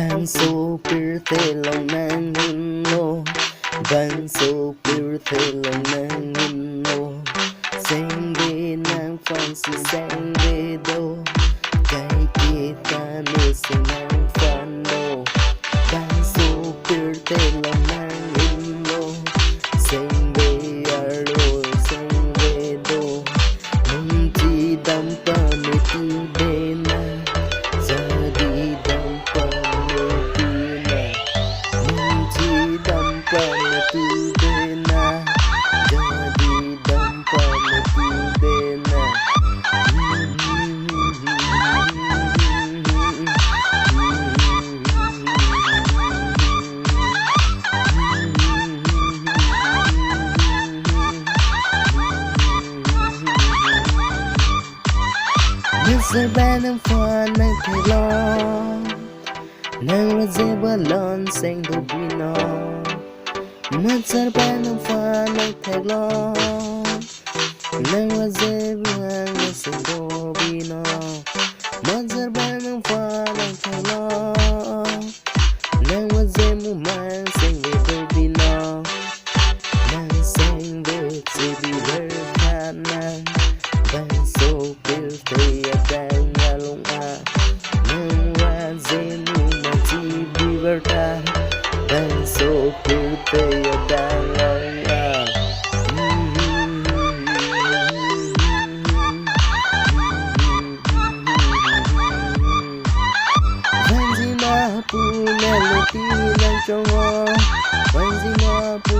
Bangso apirthe lòng nang helo, Bangso apirthe lòng nang helo. Sang về nang phong si sang về đâu, cái kita nu sang nang fan đâu. Bangso apirthe lòng nang helo, sang về alo sang về đâu. Mong chi đam pa me tu de na, jadi đam pa me tu na. Mong chi đam pa me tu de na, jadi đam pa me tu de na. Sẽ bé nâng pha nâng thầy lo, nâng ra dê bơ lon xanh đồ bì nó. Mất sẽ bé nâng pha nâng thầy lo, nâng ra dê bơ lon xanh đồ bì nó. Mất sẽ bé nâng pha nâng thầy lo, nâng ra dê mù mang xanh về đồ bì nó. Mang xanh về dê bì bơ khả năng. Bangso apirthe adang along a, nang razenu mati biberta. Bangso apirthe adang along a. Vanzima pu melody lang chongo, Vanzima pu